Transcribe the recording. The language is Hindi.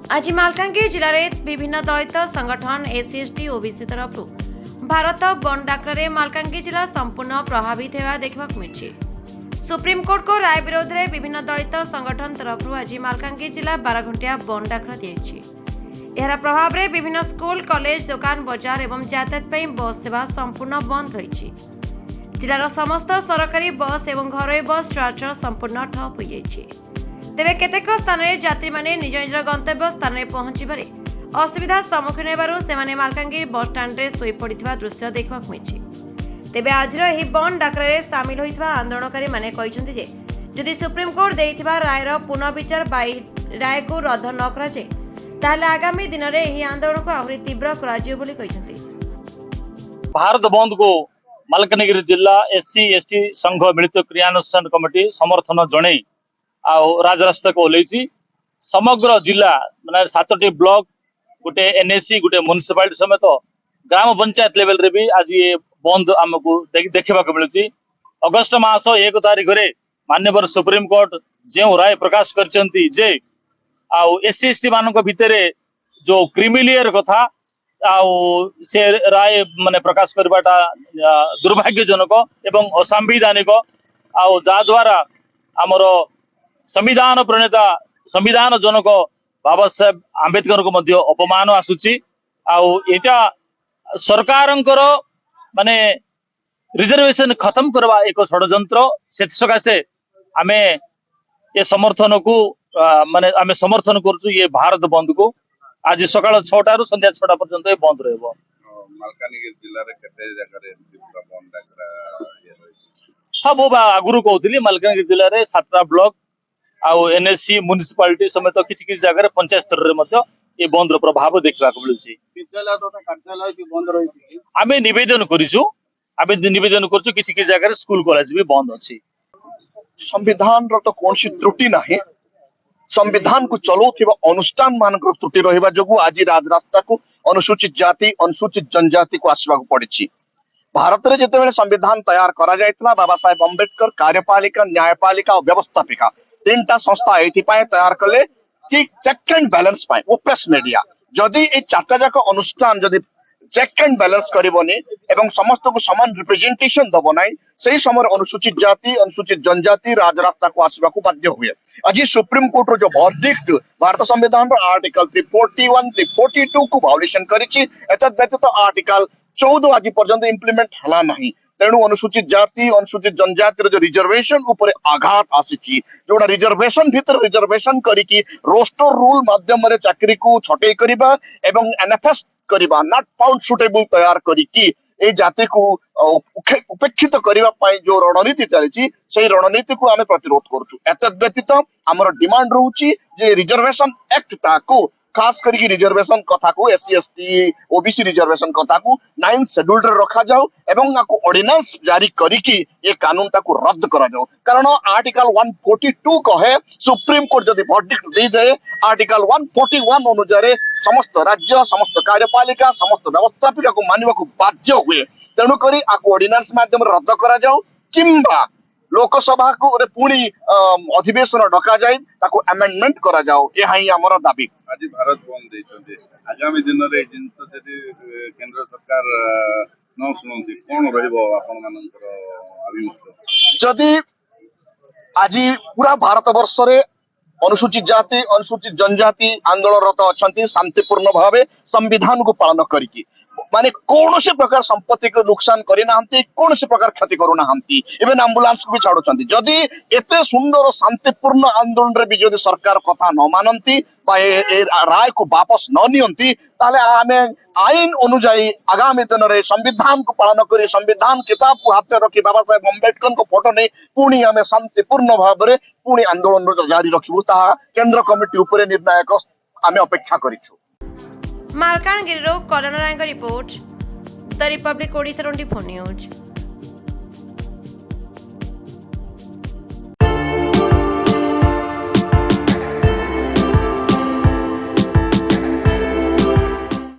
आज मालकानगिरी जिले में विभिन्न दलित संगठन एससी ओबीसी तरफ भारत बंद डाकरे मालकानगिरी जिला संपूर्ण प्रभावित होगा देखा मिली। सुप्रीमकोर्ट को राय विरोध में विभिन्न दलित संगठन तरफ आज मालकानगिरी जिला 12 घंटिया बंद डाकरा दी। यार प्रभाव में विभिन्न स्कूल कॉलेज दुकान बजार एवं यातायात बस सेवा संपूर्ण बंद रही। जिलार समस्त सरकारी बस एवं घरोई बस चलाचल संपूर्ण ठप हो जाइए। तेरे केतेक स्थान में यात्री माने निज निज गंतव्य स्थान में पहुंचबारे असुविधा सम्मुखीन होबारु सेमाने मालकानगिरी बस स्टाण्ड रे सोई पड़िथिबा दृश्य देखा मिली। तेबे आजिर एही बंद डाकरारे सामिल होइथिबा आंदोलनकारी माने कहिसंति जे जदि सुप्रीमकोर्ट देइथिबा रायर पुनर्विचार राय को रद्द न करा जाय ताले आगामी दिन में एही आंदोलन को आहुरी तीव्र करा जियो बोली कहिसंति। भारत बंद को मालकानगिरी जिला एससी एसटी संघ मिलित क्रियानुष्ठान कमिटी समर्थन जणे राजरास्ता को ओल्लैछि। समग्र जिला माने 7टी ब्लॉक गोटे एनएसी गोटे म्युनिसिपालिटी समेत ग्राम पंचायत लेवल रे भी आज ये बंद आमको देखा मिलुछि। अगस्त मास 1 तारिख रे माननीय सुप्रीम कोर्ट जो राय प्रकाश करछंती जे एससी एसटी मानक भितरे जो क्रिमिलियर कथा से राय माने प्रकाश करबाटा दुर्भाग्यजनक एवं असंवैधानिक जा द्वारा आमर संविधान प्रणेता संविधान जनक बाबा साहेब आंबेडकर को मध्य अपमान आसुची। एटा सरकारंकर माने रिजर्वेशन खत्म करवा एक षड्यंत्र से सकाशे आमे ये समर्थन को माने आमे समर्थन करछु। ये भारत बंद को आज सकाळ 6टा रु संध्या 6टा पर्यंत ये बंद रहबो। मालकानगिरी जिल्ला रे केते जगह रे बंद डाकरा हां वो आगुरु कहउतली मालकानगिरी जिल्ला रे 7टा ब्लॉक एनएससी म्युनिसिपालिटी समेत किछि जगह पंचायत स्तर रे मध्य ये बंद रो प्रभाव देखबा को मिलछि। विद्यालय तथा कार्यालय भी बंद रही। आमे निवेदन करिछु किछि जगह स्कूल कॉलेज भी बंद अछि। संविधान रो तो कोनसी त्रुटि नाही। संविधान को चलाउथिबा अनुष्ठान मानकर त्रुटि रहिबा जोगु आज राजरास्ता को अनुसूचित जाति अनुसूचित जनजाति को आसबा को पड़िछि। भारत रे जेतेबेले संविधान तैयार करा जायतला बाबा साहेब अम्बेडकर कार्यपालिका न्यायपालिका और व्यवस्थापिका 3टा संस्था एथि पाए तैयार कले कि चेक एंड बैलेंस पाए ओपेस मीडिया जदि ए 4टा जाक अनुष्ठान जदि चेक एंड बैलेंस करबनी एवं समस्त को समान रिप्रेजेंटेशन दब नाही सही समय अनुसूचित जाति अनुसूचित जनजाति राजरास्ता को आसबा को बाध्य हुए। आज सुप्रीम कोर्ट रो जो वर्डिक्ट भारत संविधान रो आर्टिकल 341 342 को वायोलेशन करिछि। एतद व्यतीत आर्टिकल 14 आज पर्यंत इंप्लीमेंट हला नाही। तेणु अनुसूचित जाति अनुसूचित जनजाति जो रिजर्वेशन ऊपर आघात आसी जोड़ा रिजर्वेशन भीतर रिजर्वेशन करिकी रोस्टर रूल माध्यम रे चाकरी को छटई करिबा एवं एनएफएस करिबा नॉट फाउंड सुटेबल तैयार करिकी ए जाति को उपेक्षित करिबा पई जो रणनीति चलछि सेही रणनीति को आमे प्रतिरोध करछु। एतद व्यतीत हमर डिमांड रहउछि जे रिजर्वेशन एक्ट ताको खास करके रिजर्वेशन कथा को एससी एसटी ओबीसी रिजर्वेशन कथा को 9 शेड्यूल रे रखा जाओ एवं आको ऑर्डिनेंस जारी करिकी ये कानून ताको रद्द करा जाओ। कारण आर्टिकल 142 कहे सुप्रीम कोर्ट जदि वर्डिक्ट दे जाए आर्टिकल 141 अनुसार समस्त राज्य समस्त कार्यपालिका समस्त व्यवस्थापिका को मानिबा को बाध्य हुए। तेणु करी आको ऑर्डिनेंस माध्यम रद्द करा जाओ किंबा लोकसभा को पुणी अधिवेशन डका जाए ताको अमेंडमेंट करा जाओ। ये हाई हमर दाबी। आज भारत बंद देइछन्ते आगामी दिन रे जिंस जदि केंद्र सरकार न सुनंती कोन रहइबो आपन मानकर अभिमुख जदि आज पूरा भारत वर्ष रे अनुसूचित जाति अनुसूचित जनजाति आंदोलनरत अछंती शांतिपूर्ण भावे संविधान को पालन करिकी माने कौन से प्रकार संपत्ति को नुकसान करिना कौन से प्रकार क्षति करूना इवन एम्बुलेंस को भी छाड़ुछंती। जदि एते सुंदर शांतिपूर्ण आंदोलन रे भी जदि सरकार कथा न मानंती बा ए राय को वापस न नियंती ताले आमे आईन अनुଯାयी आगामी दिन रे संविधान को पालन करी संविधान किताब को हाथ रखी बाबा साहेब अम्बेडकर को फोटो नहीं पुणी आमे शांतिपूर्ण भाव में पुणी आंदोलन जारी रखिबु ताहा केंद्र कमिटी ऊपर निर्णायक आमे अपेक्षा करिछु। Malkangiri Kalyan Rai report the republic Odisha 24 news.